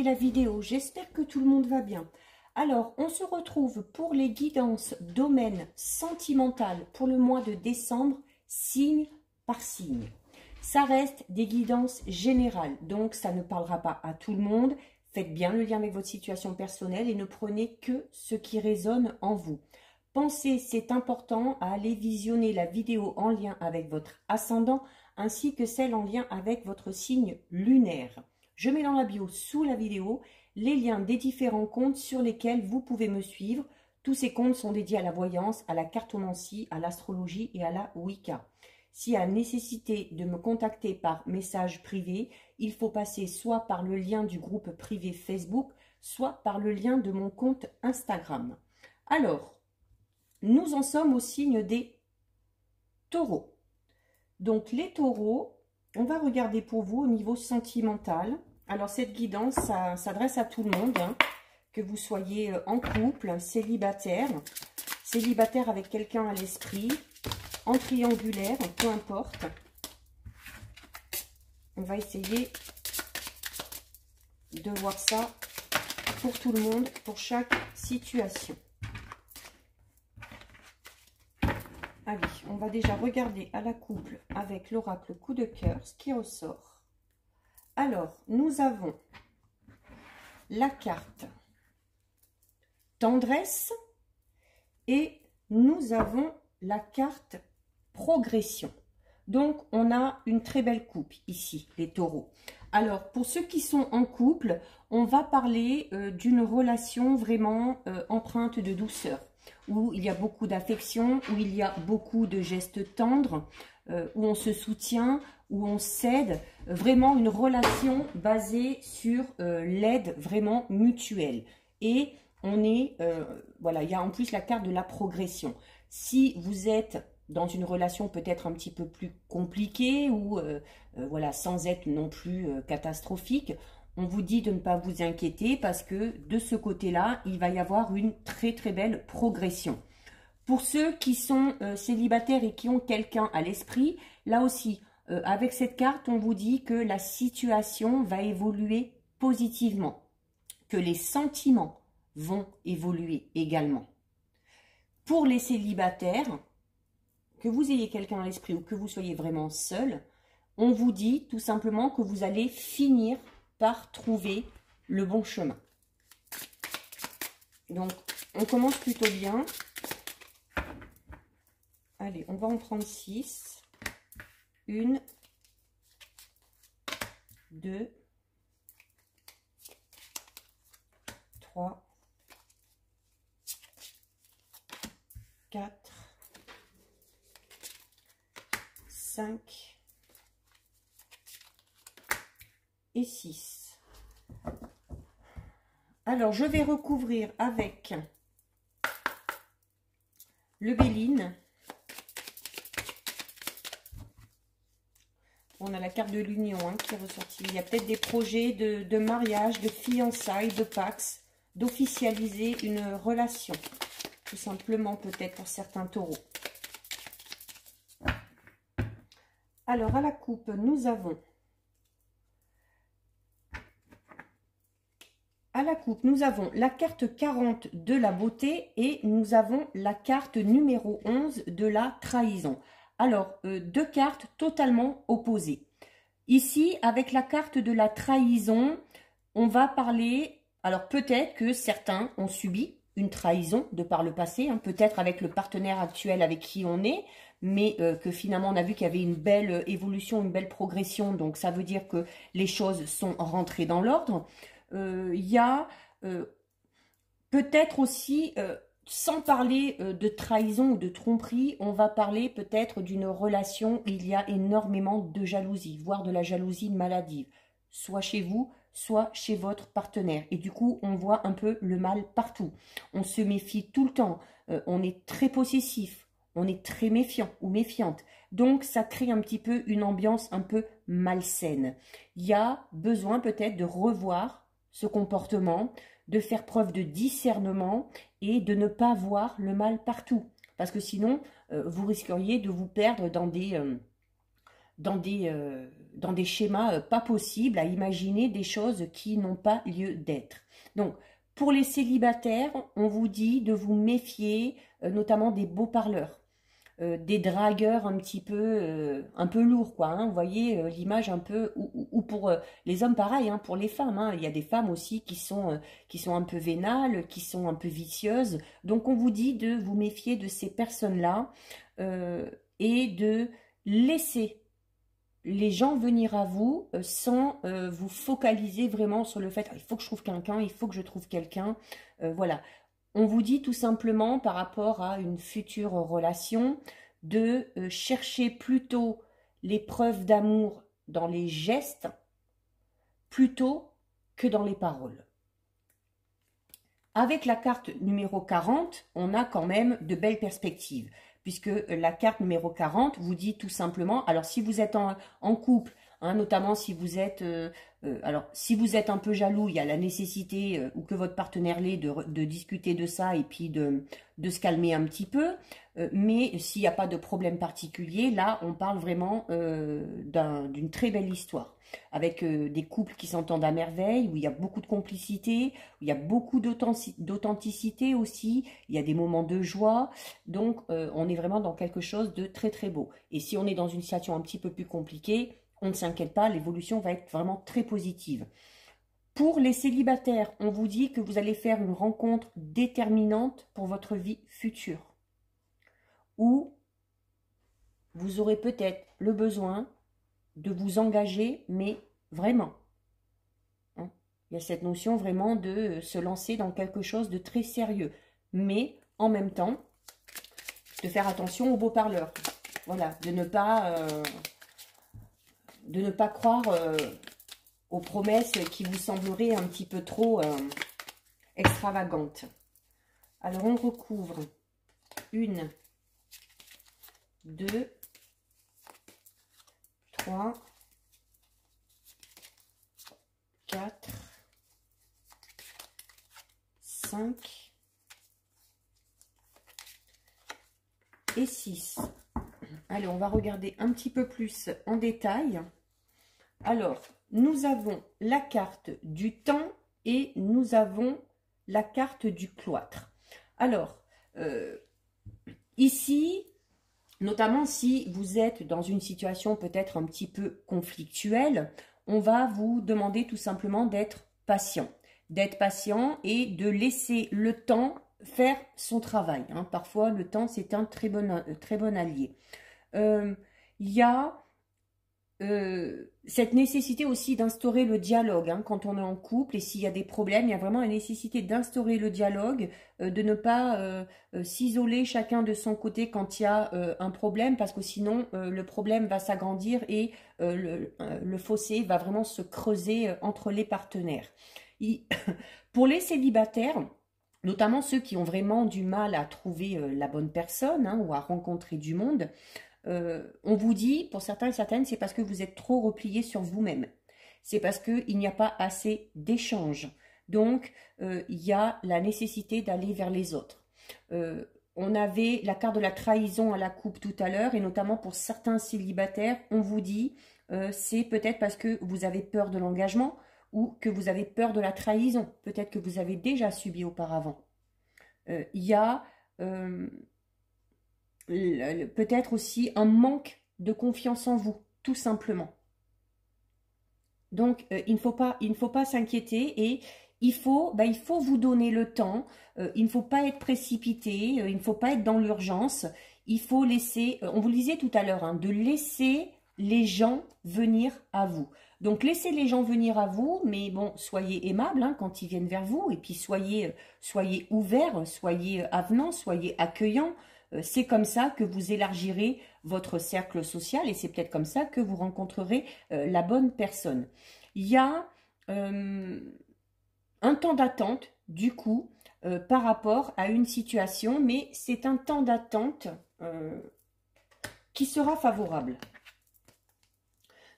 regardé la vidéo. J'espère que tout le monde va bien. Alors, on se retrouve pour les guidances domaine sentimental pour le mois de décembre, signe par signe. Ça reste des guidances générales, donc ça ne parlera pas à tout le monde. Faites bien le lien avec votre situation personnelle et ne prenez que ce qui résonne en vous. Pensez, c'est important, à aller visionner la vidéo en lien avec votre ascendant ainsi que celle en lien avec votre signe lunaire. Je mets dans la bio sous la vidéo les liens des différents comptes sur lesquels vous pouvez me suivre. Tous ces comptes sont dédiés à la voyance, à la cartomancie, à l'astrologie et à la Wicca. S'il y a nécessité de me contacter par message privé, il faut passer soit par le lien du groupe privé Facebook, soit par le lien de mon compte Instagram. Alors, nous en sommes au signe des taureaux. Donc les taureaux, on va regarder pour vous au niveau sentimental. Alors cette guidance, ça s'adresse à tout le monde, hein, que vous soyez en couple, célibataire avec quelqu'un à l'esprit, en triangulaire, peu importe. On va essayer de voir ça pour tout le monde, pour chaque situation. Allez, on va déjà regarder à la couple avec l'oracle coup de cœur ce qui ressort. Alors, nous avons la carte tendresse et nous avons la carte progression. Donc, on a une très belle coupe ici, les taureaux. Alors, pour ceux qui sont en couple, on va parler d'une relation vraiment empreinte de douceur, où il y a beaucoup d'affection, où il y a beaucoup de gestes tendres, où on se soutient, où on s'aide. Vraiment une relation basée sur l'aide vraiment mutuelle. Et on est, voilà, il y a en plus la carte de la progression. Si vous êtes dans une relation peut-être un petit peu plus compliquée ou voilà, sans être non plus catastrophique, on vous dit de ne pas vous inquiéter parce que de ce côté-là, il va y avoir une très très belle progression. Pour ceux qui sont célibataires et qui ont quelqu'un à l'esprit, là aussi, avec cette carte, on vous dit que la situation va évoluer positivement, que les sentiments vont évoluer également. Pour les célibataires, que vous ayez quelqu'un à l'esprit ou que vous soyez vraiment seul, on vous dit tout simplement que vous allez finir par trouver le bon chemin. Donc, on commence plutôt bien. Allez, on va en prendre 6. 1, 2, 3, 4, 5 et 6. Alors, je vais recouvrir avec le Béline. On a la carte de l'union hein, qui est ressortie. Il y a peut-être des projets de mariage, de fiançailles, de pax, d'officialiser une relation. Tout simplement peut-être pour certains taureaux. Alors, à la coupe, nous avons la carte 40 de la beauté et nous avons la carte numéro 11 de la trahison. Alors, deux cartes totalement opposées. Ici, avec la carte de la trahison, on va parler... Alors, peut-être que certains ont subi une trahison de par le passé, hein, peut-être avec le partenaire actuel avec qui on est, mais que finalement on a vu qu'il y avait une belle évolution, une belle progression, donc ça veut dire que les choses sont rentrées dans l'ordre. Il y a peut-être aussi, sans parler de trahison ou de tromperie, on va parler peut-être d'une relation où il y a énormément de jalousie, voire de la jalousie maladive, soit chez vous, soit chez votre partenaire. Et du coup, on voit un peu le mal partout. On se méfie tout le temps. On est très possessif. On est très méfiant ou méfiante. Donc, ça crée un petit peu une ambiance un peu malsaine. Il y a besoin peut-être de revoir ce comportement, de faire preuve de discernement et de ne pas voir le mal partout. Parce que sinon, vous risqueriez de vous perdre dans des schémas pas possibles, à imaginer des choses qui n'ont pas lieu d'être. Donc, pour les célibataires, on vous dit de vous méfier, notamment des beaux parleurs. Des dragueurs un peu lourds, quoi. Hein. Vous voyez l'image un peu, ou pour les hommes pareil, hein, pour les femmes. Hein. Il y a des femmes aussi qui sont un peu vénales, qui sont un peu vicieuses. Donc on vous dit de vous méfier de ces personnes-là et de laisser les gens venir à vous sans vous focaliser vraiment sur le fait il faut que je trouve quelqu'un, il faut que je trouve quelqu'un. Voilà. On vous dit tout simplement par rapport à une future relation de chercher plutôt les preuves d'amour dans les gestes plutôt que dans les paroles. Avec la carte numéro 40, on a quand même de belles perspectives puisque la carte numéro 40 vous dit tout simplement, alors si vous êtes en couple, hein, notamment si vous êtes alors si vous êtes un peu jaloux, il y a la nécessité ou que votre partenaire l'est de discuter de ça et puis de se calmer un petit peu, mais s'il n'y a pas de problème particulier, là on parle vraiment d'une très belle histoire avec des couples qui s'entendent à merveille, où il y a beaucoup de complicité, où il y a beaucoup d'authenticité aussi, il y a des moments de joie, donc on est vraiment dans quelque chose de très très beau. Et si on est dans une situation un petit peu plus compliquée, on ne s'inquiète pas, l'évolution va être vraiment très positive. Pour les célibataires, on vous dit que vous allez faire une rencontre déterminante pour votre vie future. Ou vous aurez peut-être le besoin de vous engager, mais vraiment. Hein, il y a cette notion vraiment de se lancer dans quelque chose de très sérieux. Mais en même temps, de faire attention aux beaux parleurs. Voilà, de ne pas croire aux promesses qui vous sembleraient un petit peu trop extravagantes. Alors, on recouvre 1, 2, 3, 4, 5 et 6. Allez, on va regarder un petit peu plus en détail. Alors, nous avons la carte du temps et nous avons la carte du cloître. Alors, ici, notamment si vous êtes dans une situation peut-être un petit peu conflictuelle, on va vous demander tout simplement d'être patient. D'être patient et de laisser le temps faire son travail. Hein. Parfois, le temps, c'est un très bon allié. Il y a cette nécessité aussi d'instaurer le dialogue hein, quand on est en couple et s'il y a des problèmes, il y a vraiment la nécessité d'instaurer le dialogue, de ne pas s'isoler chacun de son côté quand il y a un problème parce que sinon le problème va s'agrandir et le fossé va vraiment se creuser entre les partenaires. Pour les célibataires, notamment ceux qui ont vraiment du mal à trouver la bonne personne hein, ou à rencontrer du monde, on vous dit, pour certains et certaines, c'est parce que vous êtes trop repliés sur vous-même. C'est parce qu'il n'y a pas assez d'échanges. Donc, il y a la nécessité d'aller vers les autres. On avait la carte de la trahison à la coupe tout à l'heure, et notamment pour certains célibataires, on vous dit, c'est peut-être parce que vous avez peur de l'engagement ou que vous avez peur de la trahison. Peut-être que vous avez déjà subi auparavant. Il y a peut-être aussi un manque de confiance en vous, tout simplement. Donc, il ne faut pas s'inquiéter et il faut vous donner le temps. Il ne faut pas être précipité, il ne faut pas être dans l'urgence. Il faut laisser, on vous le disait tout à l'heure, hein, de laisser les gens venir à vous. Donc, laissez les gens venir à vous, mais bon, soyez aimables hein, quand ils viennent vers vous et puis soyez ouverts, soyez avenants, soyez accueillants. C'est comme ça que vous élargirez votre cercle social et c'est peut-être comme ça que vous rencontrerez la bonne personne. Il y a un temps d'attente, du coup, par rapport à une situation, mais c'est un temps d'attente qui sera favorable.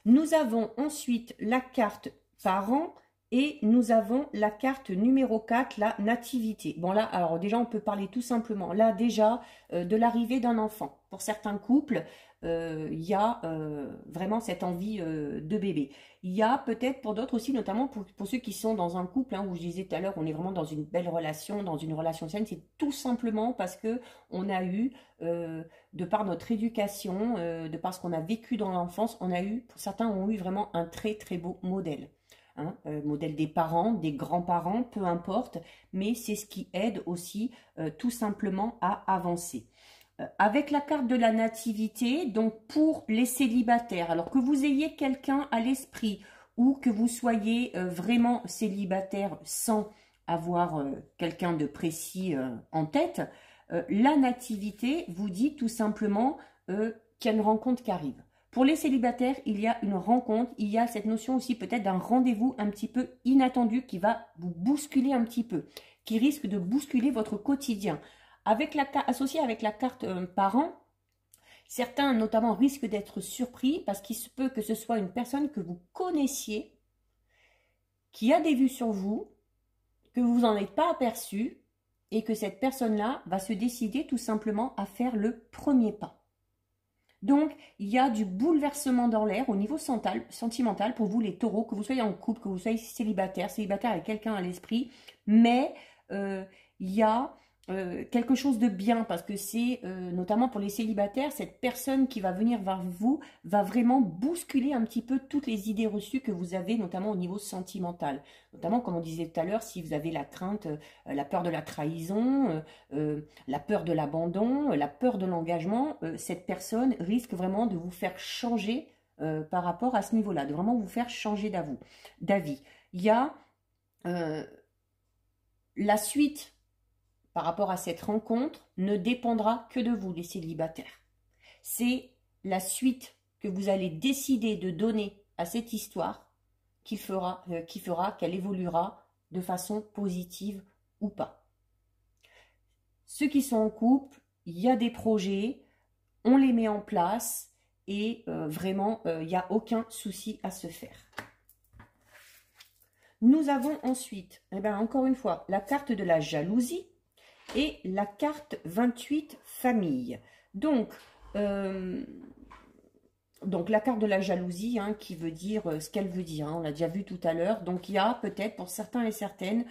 Nous avons ensuite la carte parents Et nous avons la carte numéro 4, la nativité. Bon là, alors déjà, on peut parler tout simplement, là déjà, de l'arrivée d'un enfant. Pour certains couples, il y a vraiment cette envie de bébé. Il y a peut-être pour d'autres aussi, notamment pour ceux qui sont dans un couple, hein, où je disais tout à l'heure, on est vraiment dans une belle relation, dans une relation saine, c'est tout simplement parce que on a eu, de par notre éducation, de par ce qu'on a vécu dans l'enfance, on a eu, certains ont eu vraiment un très très beau modèle. Hein, modèle des parents, des grands-parents, peu importe, mais c'est ce qui aide aussi tout simplement à avancer. Avec la carte de la nativité, donc pour les célibataires, alors que vous ayez quelqu'un à l'esprit ou que vous soyez vraiment célibataire sans avoir quelqu'un de précis en tête, la nativité vous dit tout simplement qu'il y a une rencontre qui arrive. Pour les célibataires, il y a une rencontre, il y a cette notion aussi peut-être d'un rendez-vous un petit peu inattendu qui va vous bousculer un petit peu, qui risque de bousculer votre quotidien. Associé avec la carte parent, certains notamment risquent d'être surpris parce qu'il se peut que ce soit une personne que vous connaissiez, qui a des vues sur vous, que vous n'en êtes pas aperçu et que cette personne-là va se décider tout simplement à faire le premier pas. Donc, il y a du bouleversement dans l'air au niveau sentimental pour vous les taureaux, que vous soyez en couple, que vous soyez célibataire avec quelqu'un à l'esprit, mais il y a quelque chose de bien parce que c'est notamment pour les célibataires, cette personne qui va venir vers vous va vraiment bousculer un petit peu toutes les idées reçues que vous avez, notamment au niveau sentimental. Notamment, comme on disait tout à l'heure, si vous avez la crainte, la peur de la trahison, la peur de l'abandon, la peur de l'engagement, cette personne risque vraiment de vous faire changer par rapport à ce niveau-là, de vraiment vous faire changer d'avis. Il y a la suite par rapport à cette rencontre ne dépendra que de vous, les célibataires. C'est la suite que vous allez décider de donner à cette histoire qui fera qu'elle évoluera de façon positive ou pas. Ceux qui sont en couple, il y a des projets, on les met en place et vraiment, il n'y a aucun souci à se faire. Nous avons ensuite, encore une fois, la carte de la jalousie et la carte 28 famille. Donc la carte de la jalousie, hein, qui veut dire ce qu'elle veut dire, hein, on l'a déjà vu tout à l'heure. Donc il y a peut-être pour certains et certaines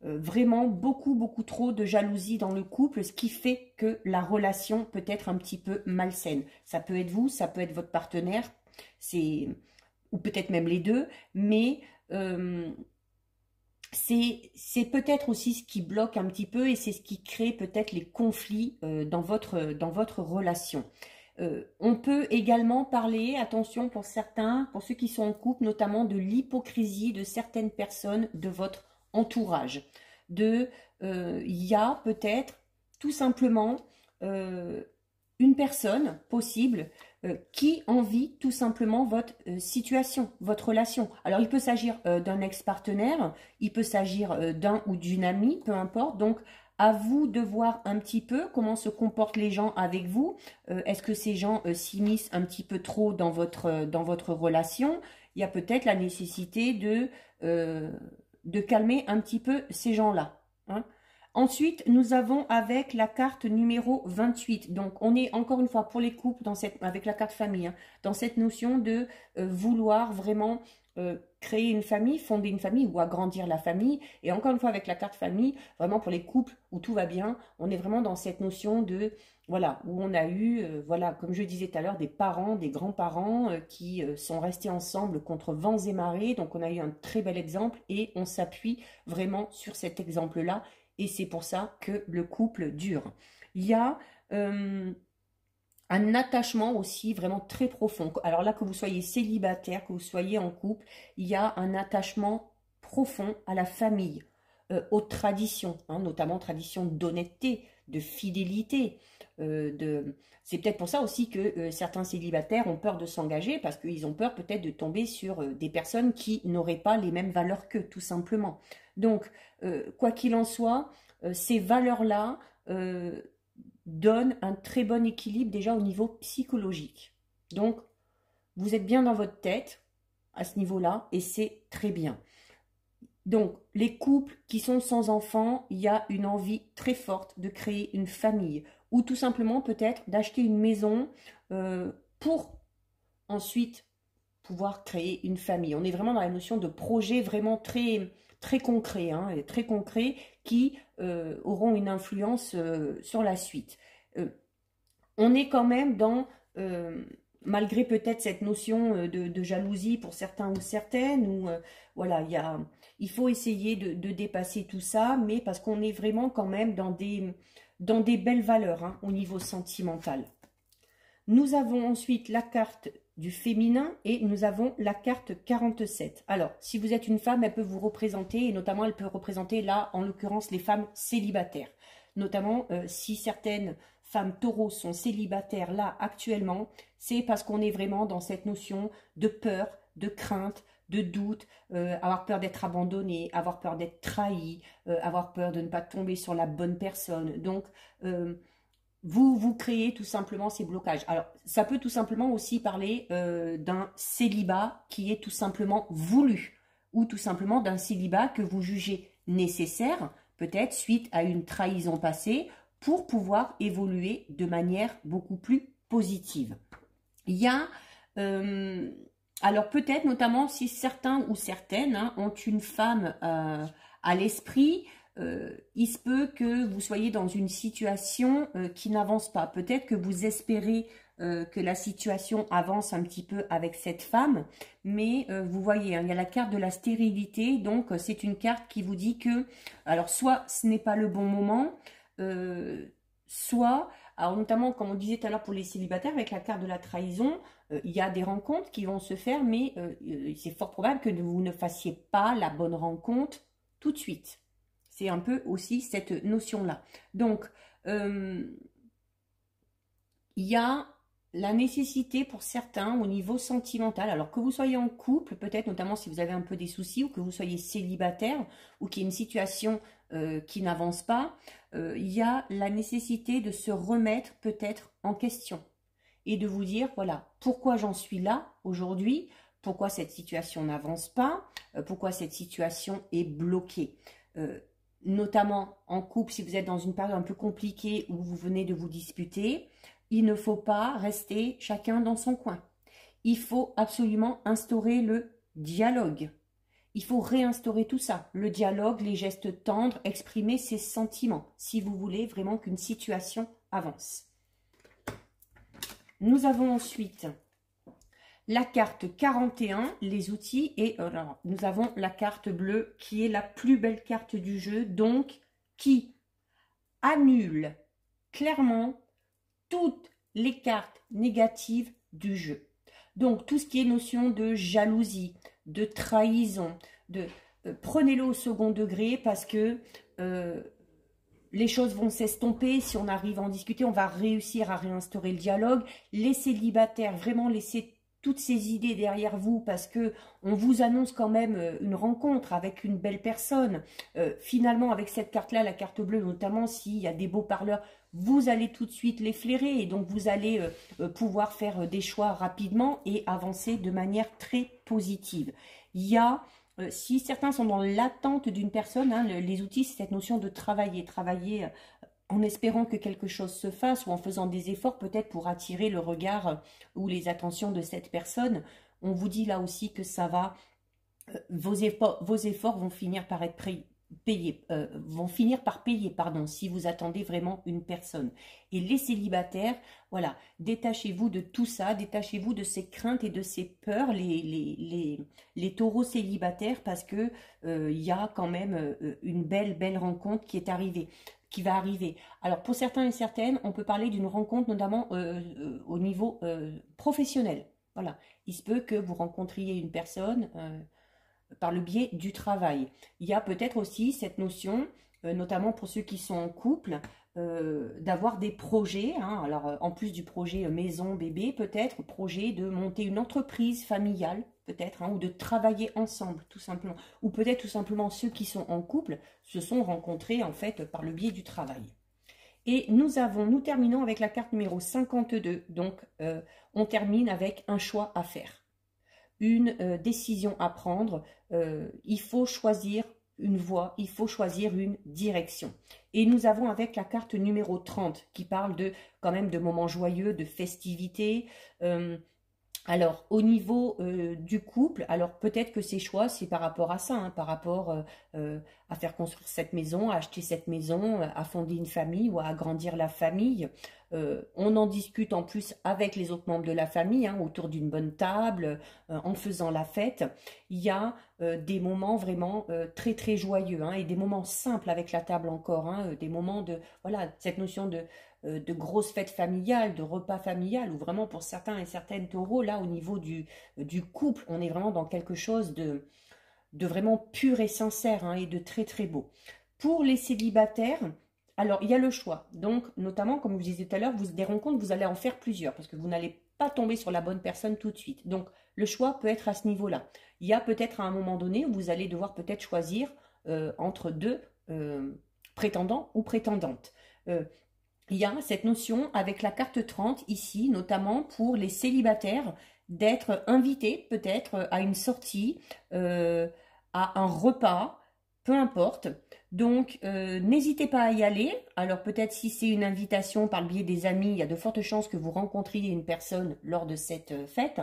vraiment beaucoup trop de jalousie dans le couple, ce qui fait que la relation peut être un petit peu malsaine. Ça peut être vous, ça peut être votre partenaire, ou peut-être même les deux, mais c'est peut-être aussi ce qui bloque un petit peu et c'est ce qui crée peut-être les conflits dans votre relation. On peut également parler, attention pour certains, pour ceux qui sont en couple, notamment de l'hypocrisie de certaines personnes de votre entourage. Il y a peut-être tout simplement une personne possible qui envie tout simplement votre situation, votre relation. Alors, il peut s'agir d'un ex-partenaire, il peut s'agir d'un ou d'une amie, peu importe. Donc, à vous de voir un petit peu comment se comportent les gens avec vous. Est-ce que ces gens s'immiscent un petit peu trop dans votre relation? Il y a peut-être la nécessité de calmer un petit peu ces gens-là, hein. Ensuite, nous avons avec la carte numéro 28. Donc, on est encore une fois pour les couples avec la carte famille, hein, dans cette notion de vouloir vraiment créer une famille, fonder une famille ou agrandir la famille. Et encore une fois, avec la carte famille, vraiment pour les couples où tout va bien, on est vraiment dans cette notion de, voilà, où on a eu, voilà, comme je disais tout à l'heure, des parents, des grands-parents qui sont restés ensemble contre vents et marées. Donc, on a eu un très bel exemple et on s'appuie vraiment sur cet exemple-là. Et c'est pour ça que le couple dure. Il y a un attachement aussi vraiment très profond. Alors là, que vous soyez célibataire, que vous soyez en couple, il y a un attachement profond à la famille, aux traditions, hein, notamment traditions d'honnêteté, de fidélité. C'est peut-être pour ça aussi que certains célibataires ont peur de s'engager parce qu'ils ont peur peut-être de tomber sur des personnes qui n'auraient pas les mêmes valeurs qu'eux, tout simplement. Donc, quoi qu'il en soit, ces valeurs-là donnent un très bon équilibre déjà au niveau psychologique. Donc, vous êtes bien dans votre tête à ce niveau-là et c'est très bien. Donc, les couples qui sont sans enfants, il y a une envie très forte de créer une famille ou tout simplement peut-être d'acheter une maison pour ensuite pouvoir créer une famille. On est vraiment dans la notion de projet vraiment très, très concret, hein, très concret qui auront une influence sur la suite. On est quand même dans, malgré peut-être cette notion de jalousie pour certains ou certaines, ou voilà, il faut essayer de dépasser tout ça, mais parce qu'on est vraiment quand même dans des belles valeurs hein, au niveau sentimental. Nous avons ensuite la carte du féminin et nous avons la carte 47. Alors, si vous êtes une femme, elle peut vous représenter, et notamment elle peut représenter là, en l'occurrence, les femmes célibataires. Notamment, si certaines femmes taureaux sont célibataires là actuellement, c'est parce qu'on est vraiment dans cette notion de peur, de crainte, de doute, avoir peur d'être abandonné, avoir peur d'être trahi, avoir peur de ne pas tomber sur la bonne personne. Donc, vous créez tout simplement ces blocages. Alors, ça peut tout simplement aussi parler d'un célibat qui est tout simplement voulu, ou tout simplement d'un célibat que vous jugez nécessaire, peut-être suite à une trahison passée, pour pouvoir évoluer de manière beaucoup plus positive. Il y a, alors peut-être notamment si certains ou certaines hein, ont une femme à l'esprit, il se peut que vous soyez dans une situation qui n'avance pas. Peut-être que vous espérez que la situation avance un petit peu avec cette femme, mais vous voyez, hein, il y a la carte de la stérilité, donc c'est une carte qui vous dit que, alors soit ce n'est pas le bon moment, soit, alors notamment comme on disait tout à l'heure pour les célibataires, avec la carte de la trahison, il y a des rencontres qui vont se faire, mais c'est fort probable que vous ne fassiez pas la bonne rencontre tout de suite. C'est un peu aussi cette notion-là. Donc, il y a la nécessité pour certains au niveau sentimental, alors que vous soyez en couple, peut-être notamment si vous avez un peu des soucis, ou que vous soyez célibataire, ou qu'il y ait une situation qui n'avance pas, il y a la nécessité de se remettre peut-être en question et de vous dire, voilà, pourquoi j'en suis là aujourd'hui, pourquoi cette situation n'avance pas, pourquoi cette situation est bloquée. Notamment en couple, si vous êtes dans une période un peu compliquée où vous venez de vous disputer, il ne faut pas rester chacun dans son coin. Il faut absolument instaurer le dialogue. Il faut réinstaurer tout ça, le dialogue, les gestes tendres, exprimer ses sentiments, si vous voulez vraiment qu'une situation avance. Nous avons ensuite la carte 41, les outils, et alors, nous avons la carte bleue qui est la plus belle carte du jeu, donc qui annule clairement toutes les cartes négatives du jeu. Donc tout ce qui est notion de jalousie, de trahison, prenez-le au second degré parce que les choses vont s'estomper. Si on arrive à en discuter, on va réussir à réinstaurer le dialogue. Les célibataires, vraiment laissez toutes ces idées derrière vous parce que on vous annonce quand même une rencontre avec une belle personne. Finalement, avec cette carte-là, la carte bleue, notamment s'il y a des beaux parleurs, vous allez tout de suite les flairer et donc vous allez pouvoir faire des choix rapidement et avancer de manière très positive. Il y a, si certains sont dans l'attente d'une personne, hein, les outils, c'est cette notion de travailler en espérant que quelque chose se fasse ou en faisant des efforts peut-être pour attirer le regard ou les attentions de cette personne. On vous dit là aussi que ça va, vos efforts vont finir par être payés, pardon, si vous attendez vraiment une personne. Et les célibataires, voilà, détachez-vous de tout ça, détachez-vous de ces craintes et de ces peurs, les taureaux célibataires, parce que il y a quand même une belle rencontre qui va arriver. Alors pour certains et certaines, on peut parler d'une rencontre notamment au niveau professionnel. Voilà, il se peut que vous rencontriez une personne par le biais du travail. Il y a peut-être aussi cette notion, notamment pour ceux qui sont en couple, d'avoir des projets, hein, alors en plus du projet maison, bébé, peut-être projet de monter une entreprise familiale, peut-être, hein, ou de travailler ensemble, tout simplement. Ou peut-être tout simplement ceux qui sont en couple se sont rencontrés en fait par le biais du travail. Et nous terminons avec la carte numéro 52, donc on termine avec un choix à faire. une décision à prendre. Il faut choisir une voie, il faut choisir une direction. Et nous avons avec la carte numéro 30 qui parle de quand même de moments joyeux, de festivités. Alors, au niveau du couple, alors peut-être que ces choix, c'est par rapport à ça, hein, par rapport à faire construire cette maison, à acheter cette maison, à fonder une famille ou à agrandir la famille. On en discute en plus avec les autres membres de la famille, hein, autour d'une bonne table, en faisant la fête. Il y a des moments vraiment très très joyeux, hein, et des moments simples avec la table encore, hein, des moments de, voilà, cette notion de grosses fêtes familiales, de repas familial, où vraiment pour certains et certaines taureaux, là au niveau du couple, on est vraiment dans quelque chose de vraiment pur et sincère, hein, et de très très beau. Pour les célibataires, alors il y a le choix, donc notamment comme je vous disais tout à l'heure, des rencontres, vous allez en faire plusieurs, parce que vous n'allez pas tomber sur la bonne personne tout de suite. Donc le choix peut être à ce niveau-là. Il y a peut-être à un moment donné où vous allez devoir peut-être choisir entre deux prétendants ou prétendantes. Il y a cette notion avec la carte 30 ici, notamment pour les célibataires, d'être invités peut-être à une sortie, à un repas, peu importe. Donc, n'hésitez pas à y aller. Alors, peut-être si c'est une invitation par le biais des amis, il y a de fortes chances que vous rencontriez une personne lors de cette fête.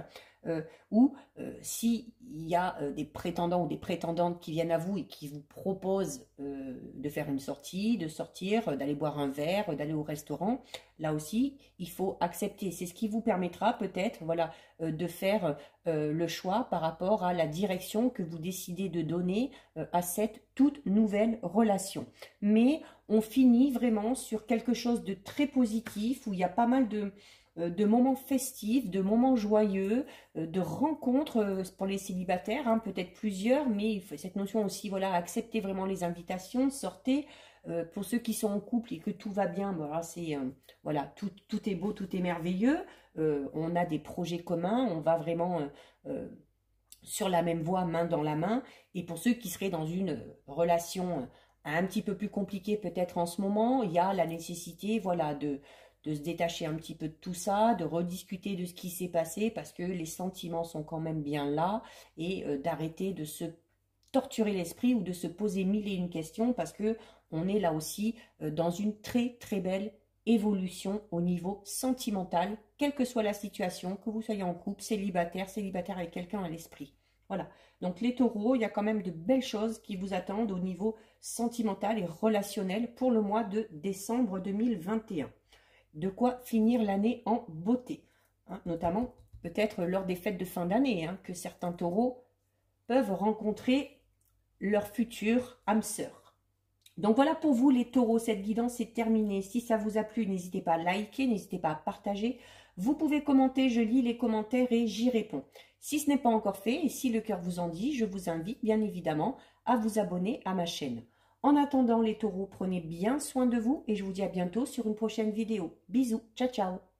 Ou s'il y a des prétendants ou des prétendantes qui viennent à vous et qui vous proposent de faire une sortie, de sortir, d'aller boire un verre, d'aller au restaurant, là aussi, il faut accepter. C'est ce qui vous permettra peut-être, voilà, de faire le choix par rapport à la direction que vous décidez de donner à cette toute nouvelle relation. Mais on finit vraiment sur quelque chose de très positif où il y a pas mal de moments festifs, de moments joyeux, de rencontres pour les célibataires, hein, peut-être plusieurs, mais il faut cette notion aussi, voilà, accepter vraiment les invitations, sortez. Pour ceux qui sont en couple et que tout va bien, voilà, voilà, tout est beau, tout est merveilleux. On a des projets communs, on va vraiment sur la même voie, main dans la main. Et pour ceux qui seraient dans une relation un petit peu plus compliquée peut-être en ce moment, il y a la nécessité, voilà, de se détacher un petit peu de tout ça, de rediscuter de ce qui s'est passé parce que les sentiments sont quand même bien là et d'arrêter de se torturer l'esprit ou de se poser mille et une questions parce que on est là aussi dans une très très belle évolution au niveau sentimental, quelle que soit la situation, que vous soyez en couple, célibataire avec quelqu'un à l'esprit. Voilà, donc les taureaux, il y a quand même de belles choses qui vous attendent au niveau sentimental et relationnel pour le mois de décembre 2021. De quoi finir l'année en beauté, hein, notamment peut-être lors des fêtes de fin d'année, hein, que certains taureaux peuvent rencontrer leur futur âme sœur. Donc voilà pour vous les taureaux, cette guidance est terminée. Si ça vous a plu, n'hésitez pas à liker, n'hésitez pas à partager. Vous pouvez commenter, je lis les commentaires et j'y réponds. Si ce n'est pas encore fait et si le cœur vous en dit, je vous invite bien évidemment à vous abonner à ma chaîne. En attendant les taureaux, prenez bien soin de vous et je vous dis à bientôt sur une prochaine vidéo. Bisous, ciao ciao.